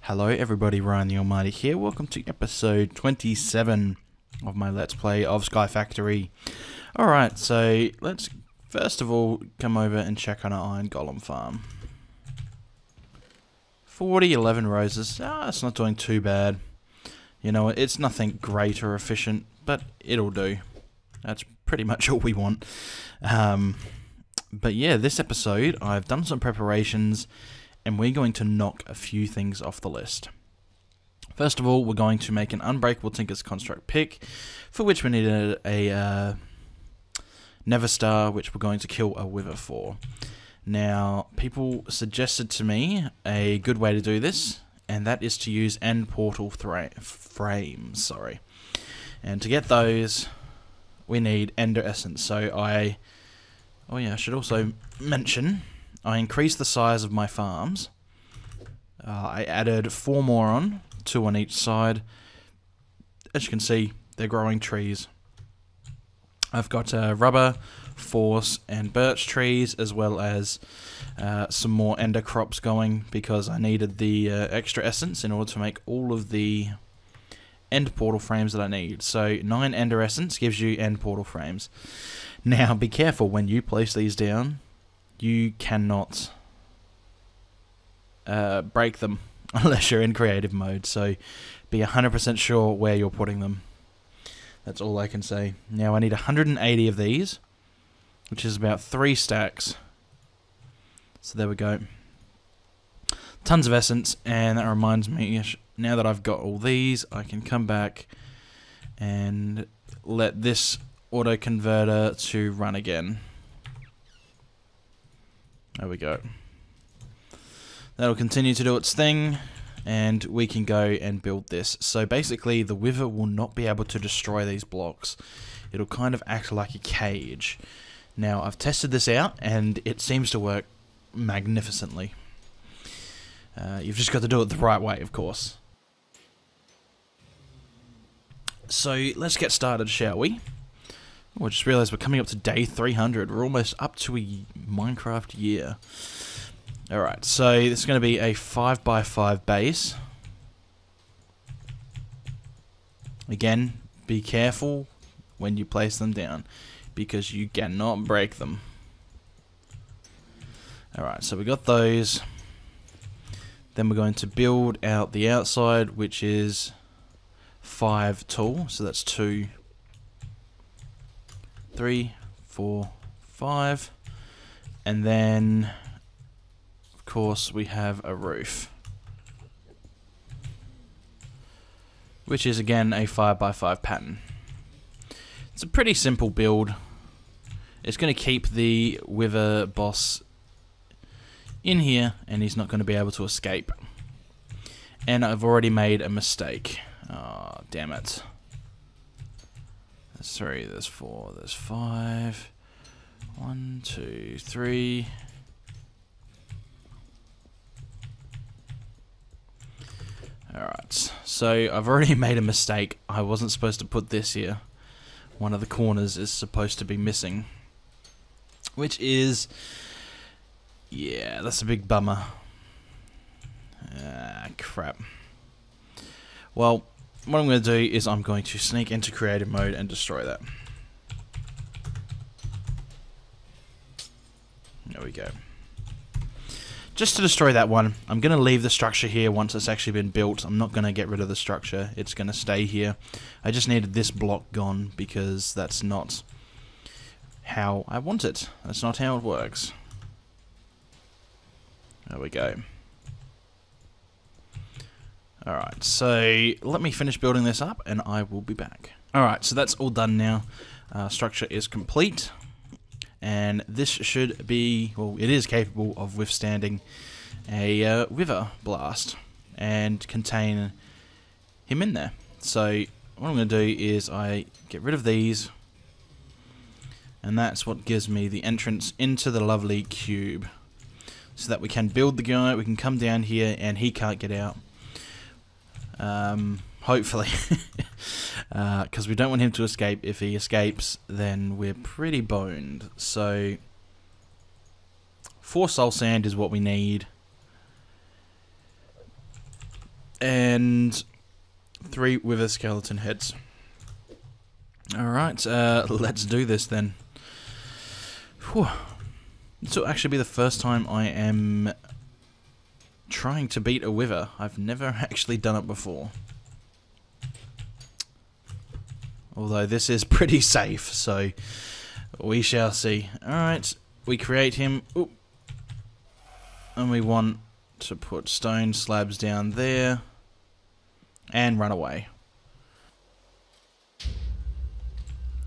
Hello everybody, Ryan the Almighty here. Welcome to episode 27 of my Let's Play of Sky Factory. Alright, so let's first of all come over and check on our Iron Golem farm. 11 roses. It's not doing too bad. You know, it's nothing great or efficient, but it'll do. That's pretty much all we want. But yeah, this episode I've done some preparations and we're going to knock a few things off the list. First of all, we're going to make an Unbreakable Tinker's Construct pick, for which we need a Never Star, which we're going to kill a Wither for. Now, people suggested to me a good way to do this, and that is to use end portal frames. And to get those, we need Ender Essence. So I should also mention, I increased the size of my farms. I added 4 more on, 2 on each side. As you can see, they're growing trees. I've got rubber, force, and birch trees, as well as some more ender crops going, because I needed the extra essence in order to make all of the end portal frames that I need. So 9 ender essence gives you end portal frames. Now, be careful when you place these down. You cannot break them unless you're in creative mode, so be 100% sure where you're putting them. That's all I can say. Now I need 180 of these, which is about 3 stacks. So there we go. Tons of essence, and that reminds me, now that I've got all these, I can come back and let this auto converter to run again. There we go. That'll continue to do its thing, and we can go and build this. So basically, the Wither will not be able to destroy these blocks. It'll kind of act like a cage. Now, I've tested this out, and it seems to work magnificently. You've just got to do it the right way, of course. So, let's get started, shall we? Oh, I just realised we're coming up to day 300. We're almost up to a Minecraft year. Alright, so this is going to be a 5x5 base. Again, be careful when you place them down, because you cannot break them. Alright, so we got those. Then we're going to build out the outside, which is 5 tall. So that's 2, 3, 4, 5, and then of course we have a roof, which is again a 5x5 pattern. It's a pretty simple build. It's going to keep the Wither boss in here, and he's not going to be able to escape. And I've already made a mistake. Oh, damn it. There's 3, there's 4, there's 5. 1, 2, 3. Alright, so I've already made a mistake. I wasn't supposed to put this here. One of the corners is supposed to be missing. Which is... yeah, that's a big bummer. Crap. Well, what I'm going to do is I'm going to sneak into creative mode and destroy that. There we go. Just to destroy that one, I'm going to leave the structure here once it's actually been built. I'm not going to get rid of the structure. It's going to stay here. I just needed this block gone because that's not how I want it. That's not how it works. There we go. Alright, so let me finish building this up and I will be back. Alright, so that's all done now. Structure is complete. And this should be, well, it is capable of withstanding a Wither blast and contain him in there. So what I'm going to do is I get rid of these, and that's what gives me the entrance into the lovely cube, so that we can build the guy. We can come down here and he can't get out. Hopefully. Because we don't want him to escape. If he escapes, then we're pretty boned. So 4 soul sand is what we need. and 3 wither skeleton heads. Alright, let's do this then. Whew. This will actually be the first time I am trying to beat a wither. I've never actually done it before. Although this is pretty safe, so we shall see. Alright, we create him. Oop. And we want to put stone slabs down there. And run away.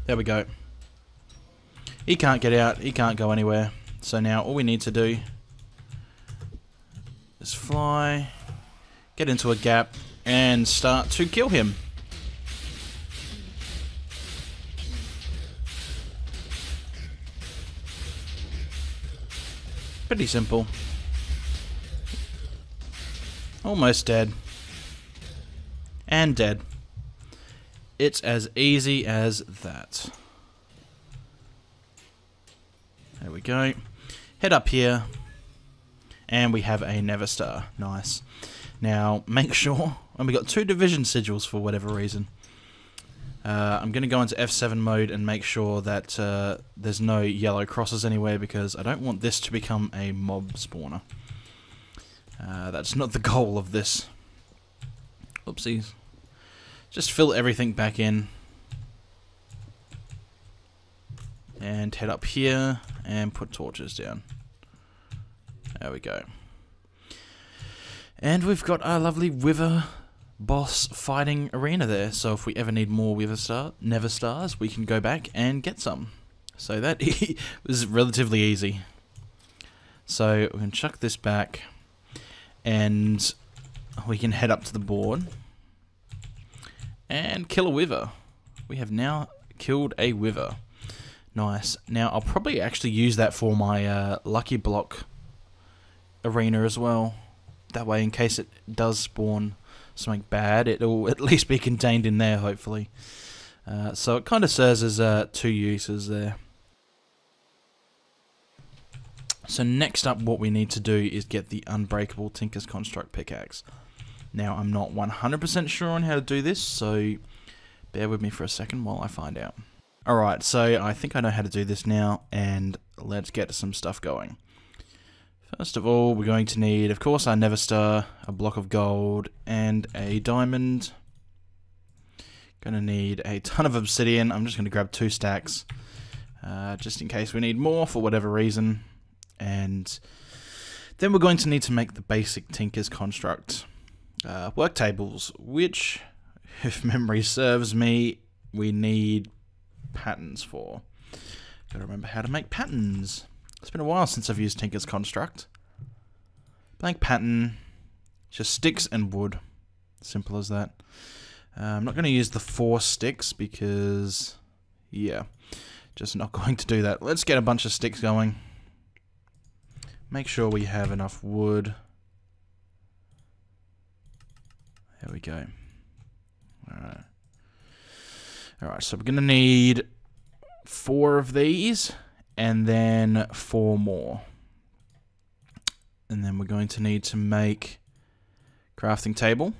There we go. He can't get out, he can't go anywhere. So now all we need to do is fly, get into a gap, and start to kill him. Pretty simple. Almost dead. And dead. It's as easy as that. There we go. Head up here. And we have a Never Star. Nice. Now, make sure... And we got 2 division sigils for whatever reason. I'm going to go into F7 mode and make sure that there's no yellow crosses anywhere, because I don't want this to become a mob spawner. That's not the goal of this. Oopsies. Just fill everything back in. And head up here and put torches down. There we go. And we've got our lovely wither boss fighting arena there. So if we ever need more Never Stars, we can go back and get some. So that was relatively easy. So we can chuck this back. And we can head up to the board. And kill a wither. We have now killed a wither. Nice. Now, I'll probably actually use that for my lucky block arena as well. That way, in case it does spawn something bad, it'll at least be contained in there, hopefully. So it kind of serves as 2 uses there. So next up, what we need to do is get the Unbreakable Tinker's Construct pickaxe. Now, I'm not 100% sure on how to do this, so bear with me for a second while I find out. Alright, so I think I know how to do this now, and let's get some stuff going. First of all, we're going to need, of course, our Never Star, a block of gold, and a diamond. Gonna need a ton of obsidian. I'm just going to grab 2 stacks, just in case we need more for whatever reason. And then we're going to need to make the basic Tinker's Construct work tables, which, if memory serves me, we need patterns for. Gotta remember how to make patterns. It's been a while since I've used Tinker's Construct. Blank pattern, just sticks and wood. Simple as that. I'm not going to use the 4 sticks because, yeah, just not going to do that. Let's get a bunch of sticks going. Make sure we have enough wood. There we go. Alright. Alright, so we're going to need 4 of these, and then 4 more. And then we're going to need to make crafting table.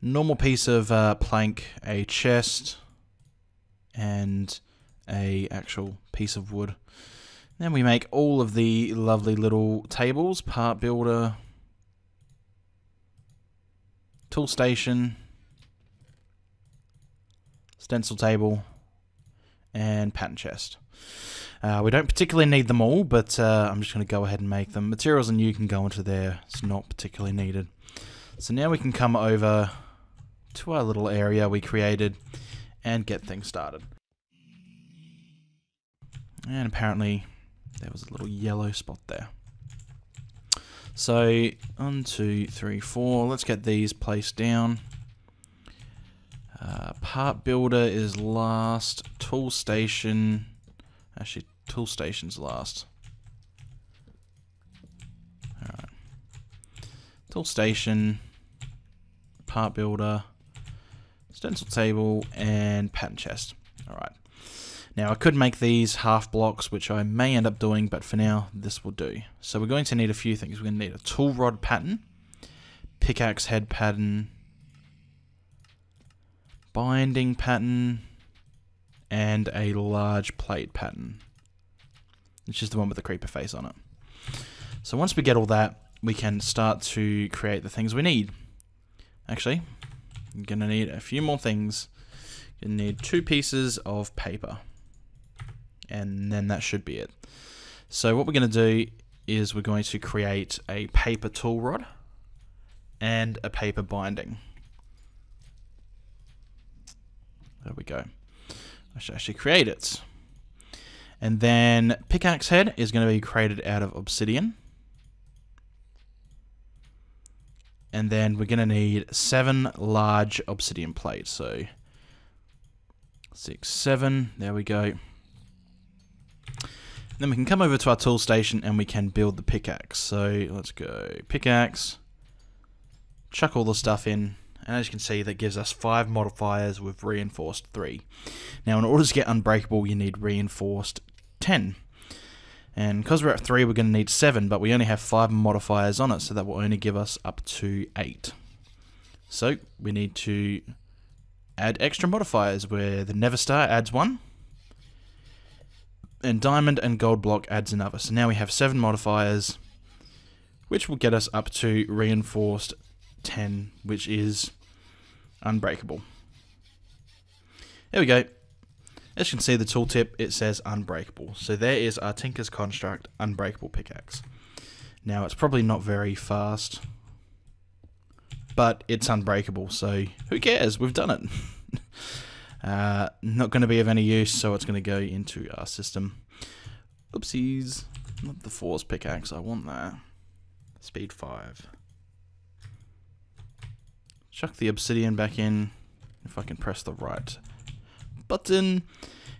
Normal piece of plank, a chest, and a actual piece of wood. Then we make all of the lovely little tables, part builder, tool station, stencil table, and pattern chest. We don't particularly need them all, but I'm just going to go ahead and make them. Materials and you can go into there. It's not particularly needed. So now we can come over to our little area we created and get things started. And apparently there was a little yellow spot there. So 1, 2, 3, 4. Let's get these placed down. Part builder is last. Tool station. Actually, tool station's last. Alright. Tool station. Part builder. Stencil table. And pattern chest. Alright. Now, I could make these half blocks, which I may end up doing, but for now, this will do. So we're going to need a few things. We're going to need a tool rod pattern, pickaxe head pattern, binding pattern, and a large plate pattern, which is the one with the creeper face on it. So once we get all that, we can start to create the things we need. Actually, I'm going to need a few more things. You're going to need 2 pieces of paper, and then that should be it. So what we're going to do is we're going to create a paper tool rod and a paper binding. There we go. I should actually create it. And then pickaxe head is going to be created out of obsidian. And then we're going to need 7 large obsidian plates. So 6, 7, there we go. Then we can come over to our tool station and we can build the pickaxe. So let's go pickaxe, chuck all the stuff in, and as you can see, that gives us 5 modifiers with reinforced 3. Now in order to get unbreakable, you need reinforced 10. And because we're at 3, we're going to need 7, but we only have 5 modifiers on it, so that will only give us up to 8. So we need to add extra modifiers where the Never Star adds 1, and Diamond and Gold Block adds another. So now we have 7 modifiers, which will get us up to reinforced 10, which is unbreakable. There we go. As you can see, the tooltip, it says unbreakable. So there is our Tinker's Construct unbreakable pickaxe. Now it's probably not very fast, but it's unbreakable, so who cares? We've done it. Not going to be of any use, so it's going to go into our system. Oopsies. Not the Force pickaxe, I want that. Speed 5. Chuck the obsidian back in, if I can press the right button,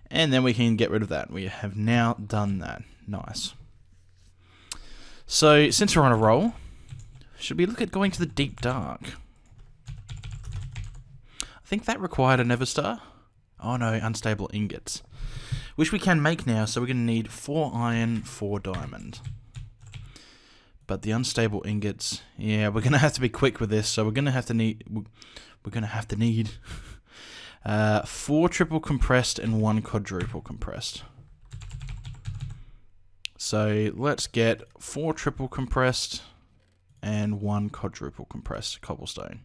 and then we can get rid of that. We have now done that. Nice. So, since we're on a roll, should we look at going to the deep dark? I think that required a Never Star. Oh no, unstable ingots. Which we can make now, so we're going to need 4 iron, 4 diamond. But the unstable ingots, yeah, we're going to have to be quick with this, so we're going to have to need 4 triple compressed and 1 quadruple compressed. So let's get 4 triple compressed and 1 quadruple compressed cobblestone.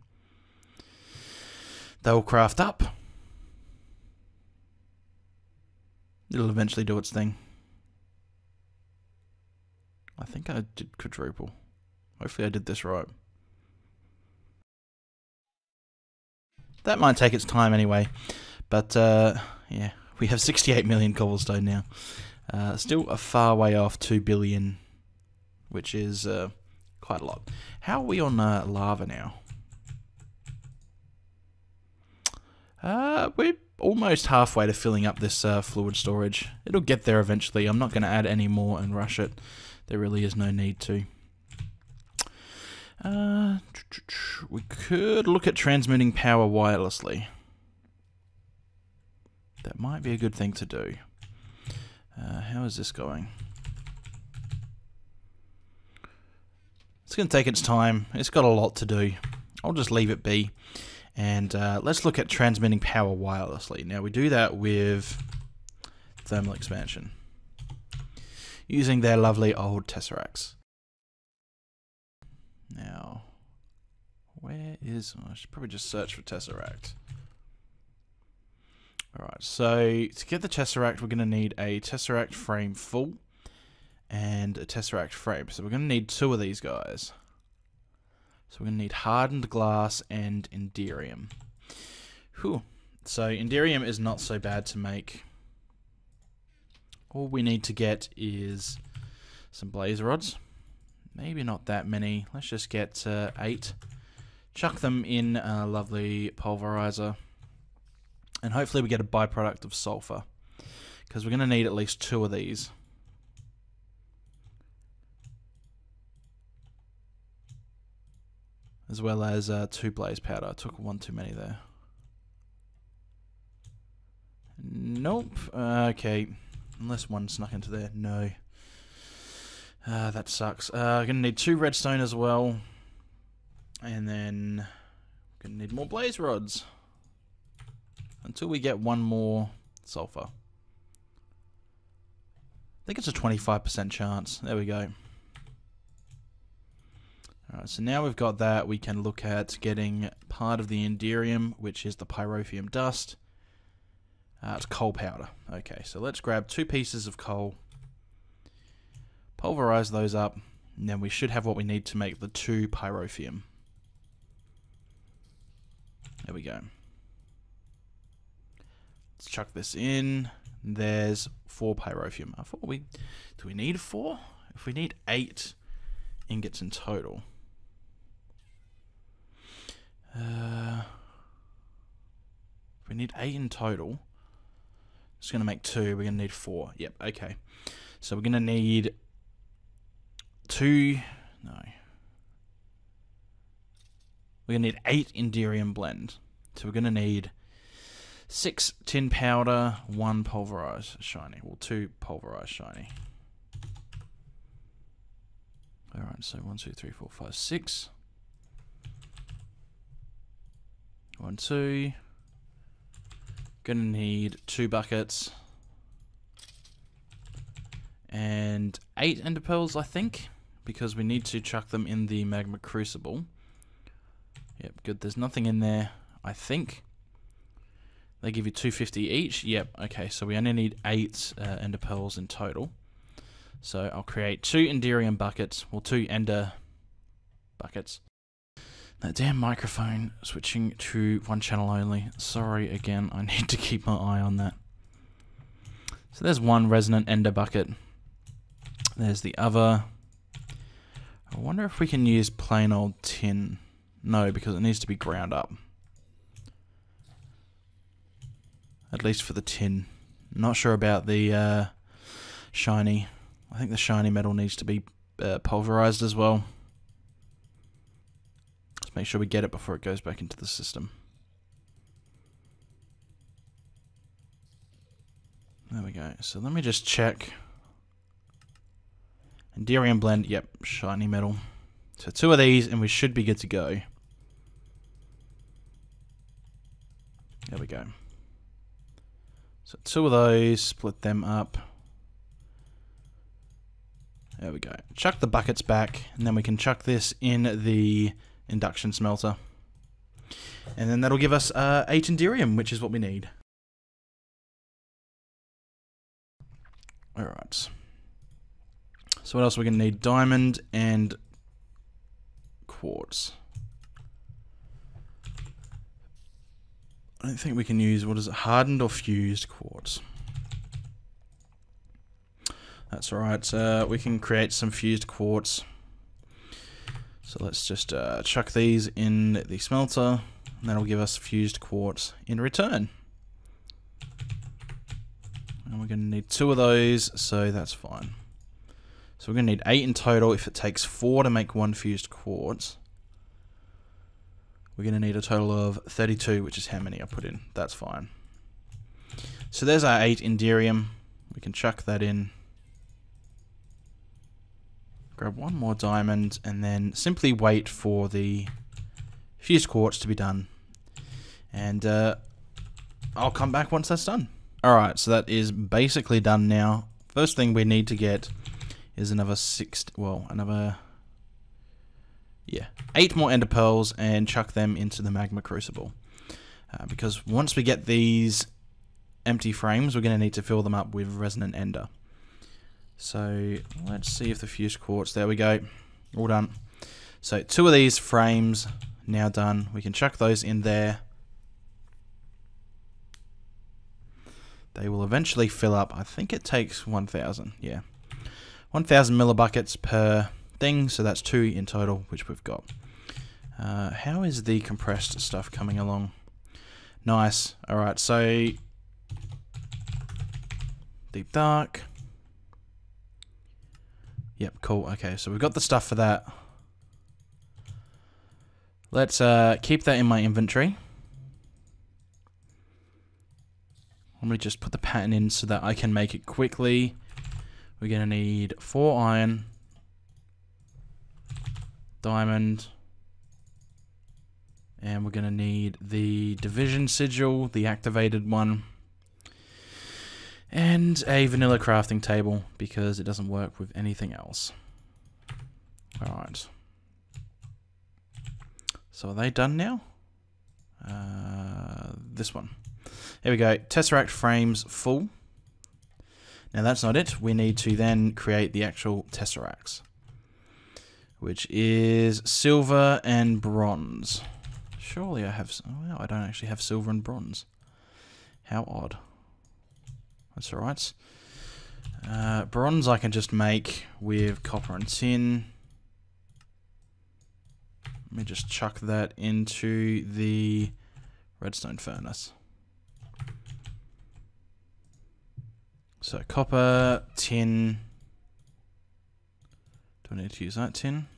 They'll craft up. It'll eventually do its thing. I think I did quadruple. Hopefully I did this right. That might take its time anyway. But, yeah, we have 68 million cobblestone now. Still a far way off 2 billion, which is quite a lot. How are we on lava now? We're almost halfway to filling up this fluid storage. It'll get there eventually. I'm not going to add any more and rush it. There really is no need to. We could look at transmitting power wirelessly. That might be a good thing to do. How is this going? It's going to take its time. It's got a lot to do. I'll just leave it be. And let's look at transmitting power wirelessly. Now we do that with thermal expansion, using their lovely old tesseracts. Now, where is... I should probably just search for tesseract. Alright, so to get the tesseract, we're going to need a tesseract frame full and a tesseract frame. So we're going to need 2 of these guys. So we're going to need hardened glass and enderium. Whew. So enderium is not so bad to make. All we need to get is some blaze rods. Maybe not that many. Let's just get 8. Chuck them in a lovely pulverizer. And hopefully we get a byproduct of sulfur, because we're going to need at least 2 of these. As well as 2 blaze powder. I took 1 too many there. Nope. Okay. Unless 1 snuck into there. No. That sucks. I'm going to need 2 redstone as well. And then we're going to need more blaze rods until we get one more sulfur. I think it's a 25% chance. There we go. Alright, so now we've got that, we can look at getting part of the Enderium, which is the pyrotheum dust. It's coal powder. Okay, so let's grab 2 pieces of coal, pulverize those up, and then we should have what we need to make the 2 pyrotheum. There we go. Let's chuck this in. There's 4 pyrotheum. I thought do we need 4? If we need 8 ingots in total. If we need 8 in total, it's going to make 2. We're going to need 4. Yep, okay. So we're going to need 2... No. We're going to need 8 Enderium blend. So we're going to need 6 tin powder, 1 pulverized shiny. Well, 2 pulverized shiny. Alright, so 1, 2, 3, 4, 5, 6. 1, 2. Gonna need 2 buckets. And 8 ender pearls, I think, because we need to chuck them in the magma crucible. Yep, good. There's nothing in there, I think. They give you 250 each. Yep, okay, so we only need 8 ender pearls in total. So I'll create 2 Enderium buckets, well, 2 ender buckets. That damn microphone switching to 1 channel only. Sorry again, I need to keep my eye on that. So there's 1 resonant ender bucket. There's the other. I wonder if we can use plain old tin. No, because it needs to be ground up. At least for the tin. Not sure about the shiny. I think the shiny metal needs to be pulverized as well. Let's make sure we get it before it goes back into the system. There we go. So let me just check. Enderium blend, yep, shiny metal. So 2 of these and we should be good to go. There we go. So 2 of those, split them up. There we go. Chuck the buckets back, and then we can chuck this in the induction smelter. And then that'll give us 8 Enderium, which is what we need. Alright. So what else are we going to need? Diamond and quartz. I don't think we can use, what is it, hardened or fused quartz. That's alright, we can create some fused quartz. So let's just chuck these in the smelter, and that'll give us fused quartz in return. And we're going to need 2 of those, so that's fine. So we're going to need 8 in total. If it takes 4 to make 1 fused quartz, we're going to need a total of 32, which is how many I put in. That's fine. So there's our 8 Enderium. We can chuck that in. Grab 1 more diamond, and then simply wait for the fused quartz to be done. And I'll come back once that's done. Alright, so that is basically done now. First thing we need to get is another 8 more ender pearls and chuck them into the magma crucible. Because once we get these empty frames, we're going to need to fill them up with resonant ender. So let's see if the fused quartz, there we go, all done. So 2 of these frames now done. We can chuck those in there. They will eventually fill up. I think it takes 1,000, yeah. 1,000 millibuckets per thing, so that's 2 in total, which we've got. How is the compressed stuff coming along? Nice. Alright, so deep dark. Yep, cool. Okay, so we've got the stuff for that. Let's keep that in my inventory. Let me just put the pattern in so that I can make it quickly. We're going to need 4 iron, diamond, And we're going to need the division sigil, the activated one. And a vanilla crafting table, because it doesn't work with anything else. Alright. So are they done now? This one. Here we go. Tesseract frames full. Now that's not it. We need to then create the actual Tesseracts, which is silver and bronze. Surely I have... Oh, I don't actually have silver and bronze. How odd. That's alright. Bronze I can just make with copper and tin. Let me just chuck that into the redstone furnace. So copper, tin. Do I need to use that tin?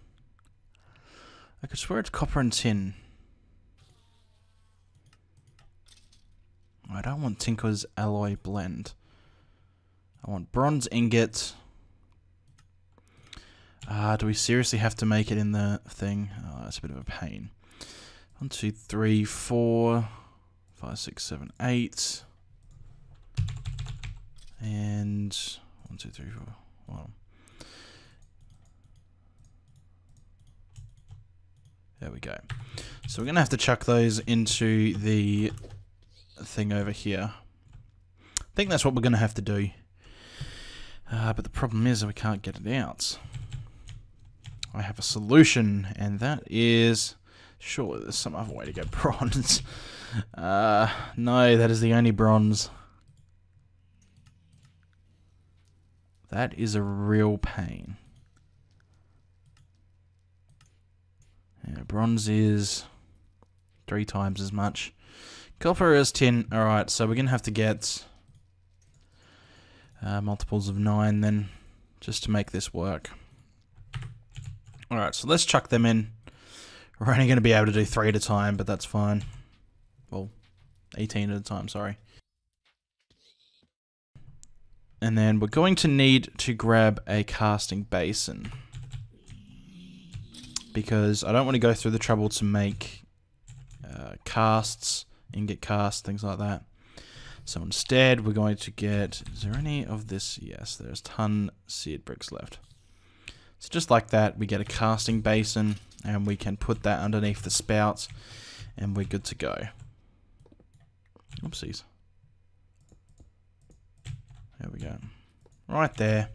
I could swear it's copper and tin. I don't want Tinker's alloy blend. I want bronze ingot. Do we seriously have to make it in the thing? Oh, that's a bit of a pain. 1, 2, 3, 4, 5, 6, 7, 8. And 1, 2, 3, 4. Well, there we go. So we're going to have to chuck those into the thing over here. I think that's what we're going to have to do. But the problem is that we can't get it out. I have a solution, and that is... Surely there's some other way to get bronze. No, that is the only bronze. That is a real pain. Yeah, bronze is 3 times as much. Copper is tin. Alright, so we're going to have to get multiples of 9 then, just to make this work. Alright, so let's chuck them in. We're only going to be able to do 3 at a time, but that's fine. Well, 18 at a time, sorry. And then we're going to need to grab a casting basin, because I don't want to go through the trouble to make casts, ingot casts, things like that. So instead, we're going to get... Is there any of this? Yes, there's tonne seared bricks left. So just like that, we get a casting basin, and we can put that underneath the spout, and we're good to go. Oopsies. There we go. Right there.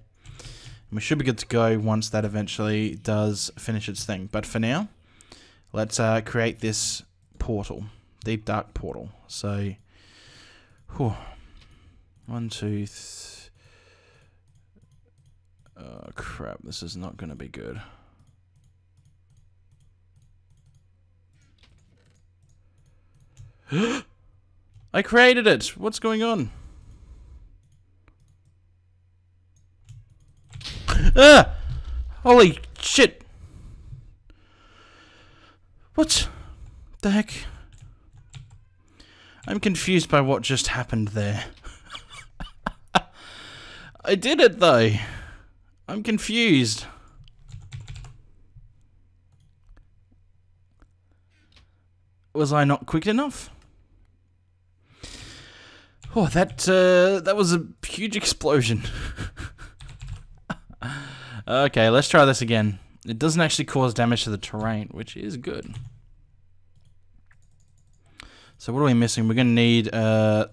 And we should be good to go once that eventually does finish its thing. But for now, let's create this portal. Deep dark portal. So, whew, 1, 2, oh crap, this is not going to be good. I created it! What's going on? Ah! Holy shit! What the heck? I'm confused by what just happened there. I did it though. I'm confused. Was I not quick enough? Oh, that was a huge explosion. Okay, let's try this again. It doesn't actually cause damage to the terrain, which is good. So what are we missing? We're going to need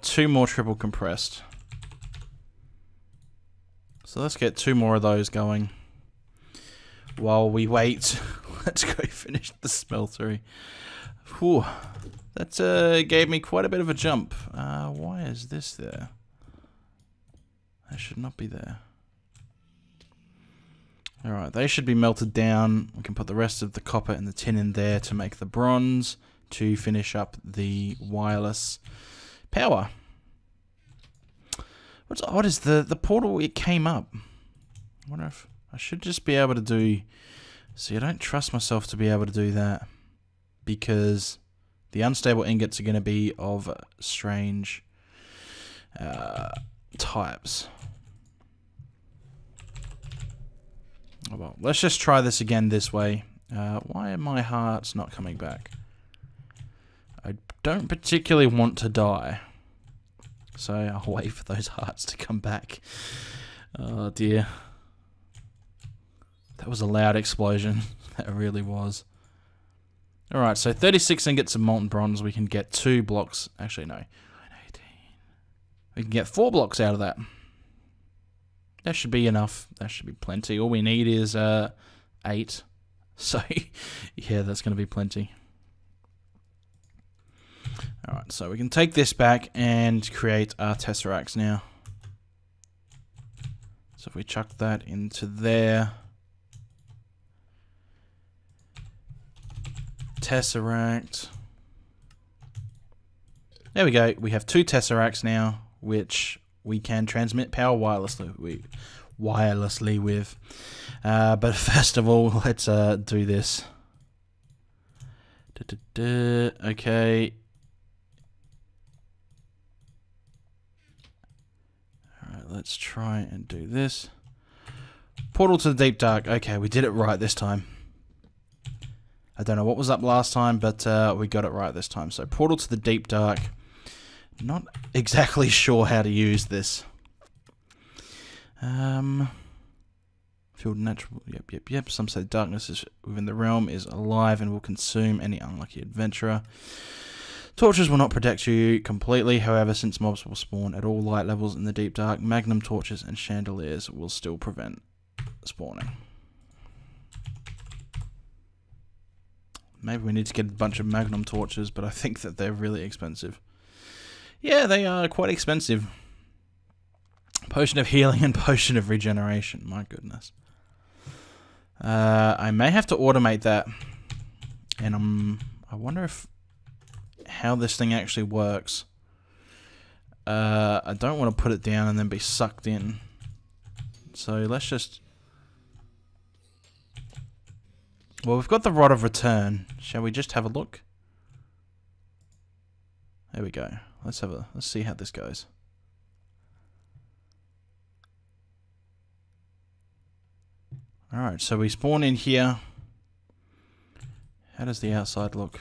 2 more triple compressed. So let's get 2 more of those going while we wait. Let's go finish the smeltery. Whew. That gave me quite a bit of a jump. Why is this there? That should not be there. Alright, they should be melted down. We can put the rest of the copper and the tin in there to make the bronze to finish up the wireless power. What's odd is the portal, it came up. I wonder if I should just be able to do... See, I don't trust myself to be able to do that, because the unstable ingots are going to be of strange types. Oh well, let's just try this again this way. Why are my hearts not coming back? I don't particularly want to die. So I'll wait for those hearts to come back. Oh dear. That was a loud explosion. That really was. Alright, so 36 ingots of molten bronze. We can get 2 blocks. Actually, no. 18. We can get 4 blocks out of that. That should be enough. That should be plenty. All we need is 8. So, yeah, that's going to be plenty. Alright, so we can take this back and create our tesseracts now. So if we chuck that into there. Tesseract. There we go. We have 2 tesseracts now, which we can transmit power wirelessly with. But first of all, let's do this. Okay. Alright, let's try and do this. Portal to the deep dark. Okay, we did it right this time. I don't know what was up last time, but we got it right this time. So portal to the deep dark. Not exactly sure how to use this. Field natural. Yep. Some say darkness is within the realm is alive and will consume any unlucky adventurer. Torches will not protect you completely. However, since mobs will spawn at all light levels in the deep dark, magnum torches and chandeliers will still prevent spawning. Maybe we need to get a bunch of magnum torches, but I think that they're really expensive. Yeah, they are quite expensive. Potion of healing and potion of regeneration. My goodness. I may have to automate that. And I wonder how this thing actually works. I don't want to put it down and then be sucked in. So let's just... Well, we've got the Rod of Return. Shall we just have a look? There we go. Let's see how this goes. Alright, so we spawn in here. How does the outside look?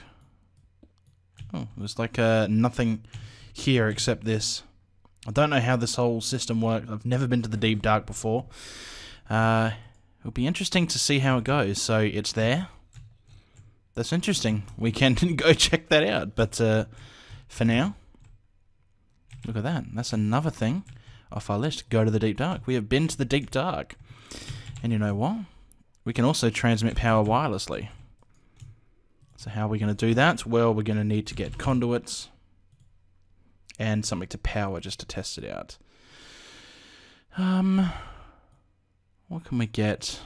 Oh, there's like nothing here except this. I don't know how this whole system works. I've never been to the deep dark before. It'll be interesting to see how it goes. So it's there. That's interesting. We can go check that out. But for now, look at that. That's another thing off our list. Go to the deep dark. We have been to the deep dark. And you know what? We can also transmit power wirelessly. So how are we going to do that? Well, we're going to need to get conduits and something to power just to test it out. What can we get?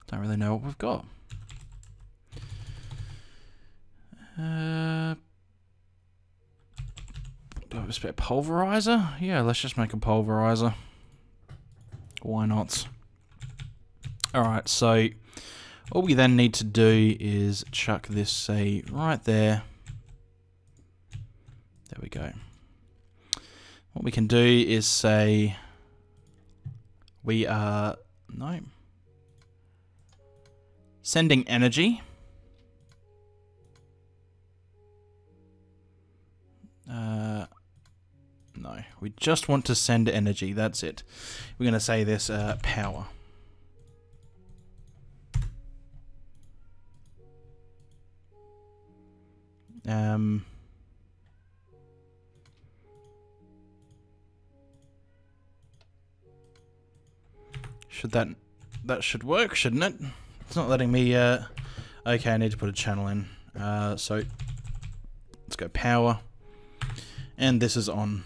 Don't really know what we've got. Do I have a spare pulverizer? Yeah, let's just make a pulverizer. Why not? Alright, so all we then need to do is chuck this, say, right there. There we go. What we can do is say we are sending energy. No, we just want to send energy. That's it. We're going to say this power. That should work, shouldn't it? It's not letting me. Okay, I need to put a channel in. So let's go power, and this is on.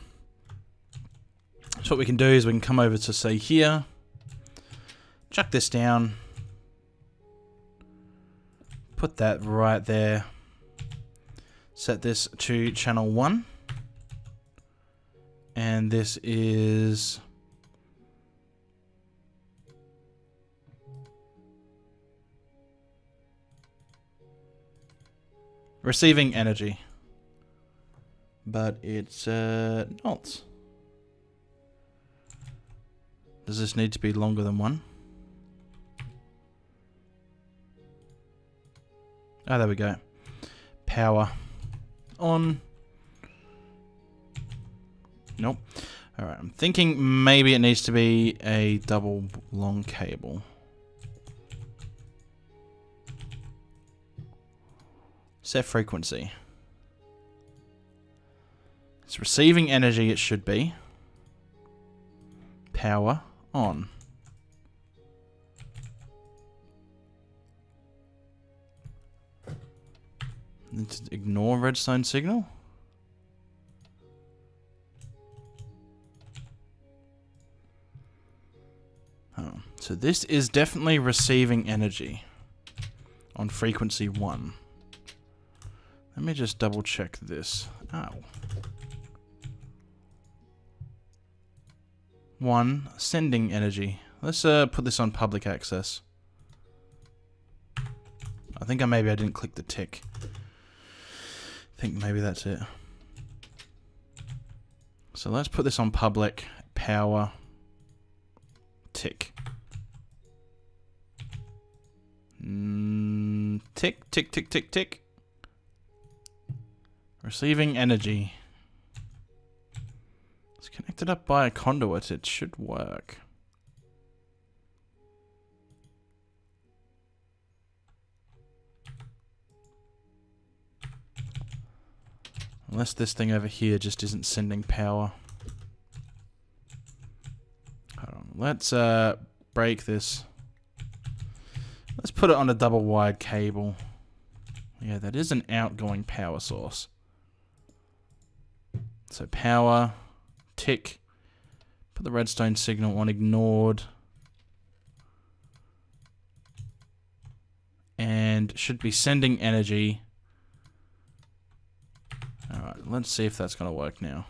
So what we can do is we can come over to, say, here, chuck this down, put that right there, set this to channel 1, and this is receiving energy, but it's not. Does this need to be longer than 1? Oh, there we go. Power on. Nope. Alright, I'm thinking maybe it needs to be a double long cable. Set frequency. It's receiving energy, it should be. Power on. Need to ignore redstone signal. Oh, so this is definitely receiving energy on frequency 1. Let me just double check this. Oh. 1, sending energy. Let's put this on public access. I think maybe I didn't click the tick. I think maybe that's it. So let's put this on public, power, tick. Tick, tick, tick, tick, tick. Receiving energy. It's connected up by a conduit. It should work. Unless this thing over here just isn't sending power. Hold on. Let's break this. Let's put it on a double wide cable. Yeah, that is an outgoing power source. So power, tick. Put the redstone signal on ignored. And should be sending energy. Alright, let's see if that's going to work now.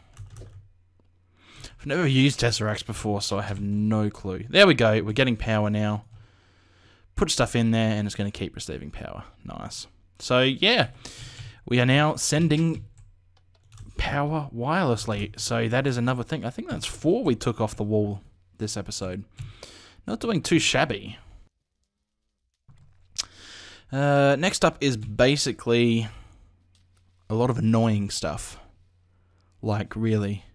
I've never used Tesseracts before, so I have no clue. There we go, we're getting power now. Put stuff in there, and it's going to keep receiving power. Nice. So, yeah, we are now sending power wirelessly. So that is another thing. I think that's 4 we took off the wall this episode. Not doing too shabby. Next up is basically a lot of annoying stuff. Like, really.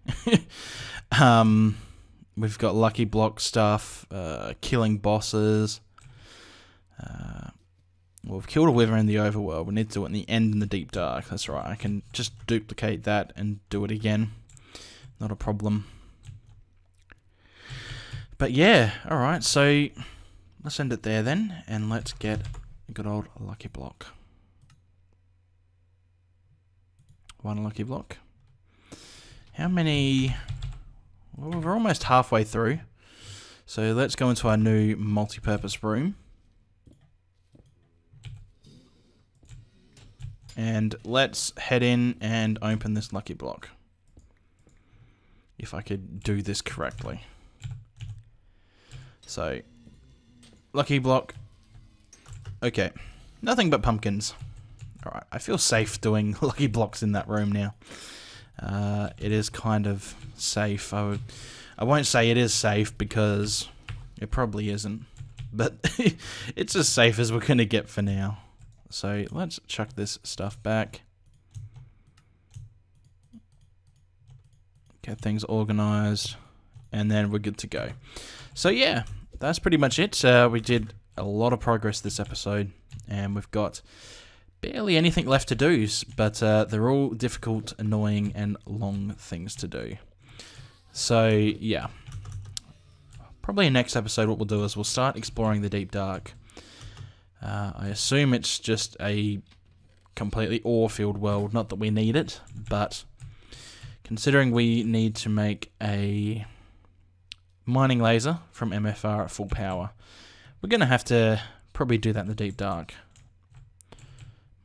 We've got lucky block stuff, killing bosses. Well, we've killed a wither in the overworld. We need to do it in the end in the deep dark. That's right. I can just duplicate that and do it again. Not a problem. But yeah, alright. So let's end it there then. And let's get a good old lucky block. 1 lucky block. How many? Well, we're almost halfway through. So let's go into our new multi-purpose room. And let's head in and open this lucky block. If I could do this correctly. So, lucky block. Okay, nothing but pumpkins. Alright, I feel safe doing lucky blocks in that room now. It is kind of safe. I won't say it is safe because it probably isn't. But it's as safe as we're going to get for now. So let's chuck this stuff back. Get things organized. And then we're good to go. So yeah, that's pretty much it. We did a lot of progress this episode. And we've got barely anything left to do. But they're all difficult, annoying, and long things to do. So yeah. Probably in next episode what we'll do is we'll start exploring the deep dark. I assume it's just a completely ore-filled world. Not that we need it, but considering we need to make a mining laser from MFR at full power, we're going to have to probably do that in the deep dark.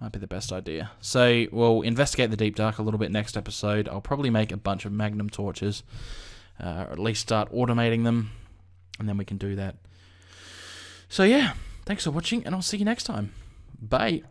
Might be the best idea. So we'll investigate the deep dark a little bit next episode. I'll probably make a bunch of magnum torches, or at least start automating them, and then we can do that. So yeah. Thanks for watching, and I'll see you next time. Bye.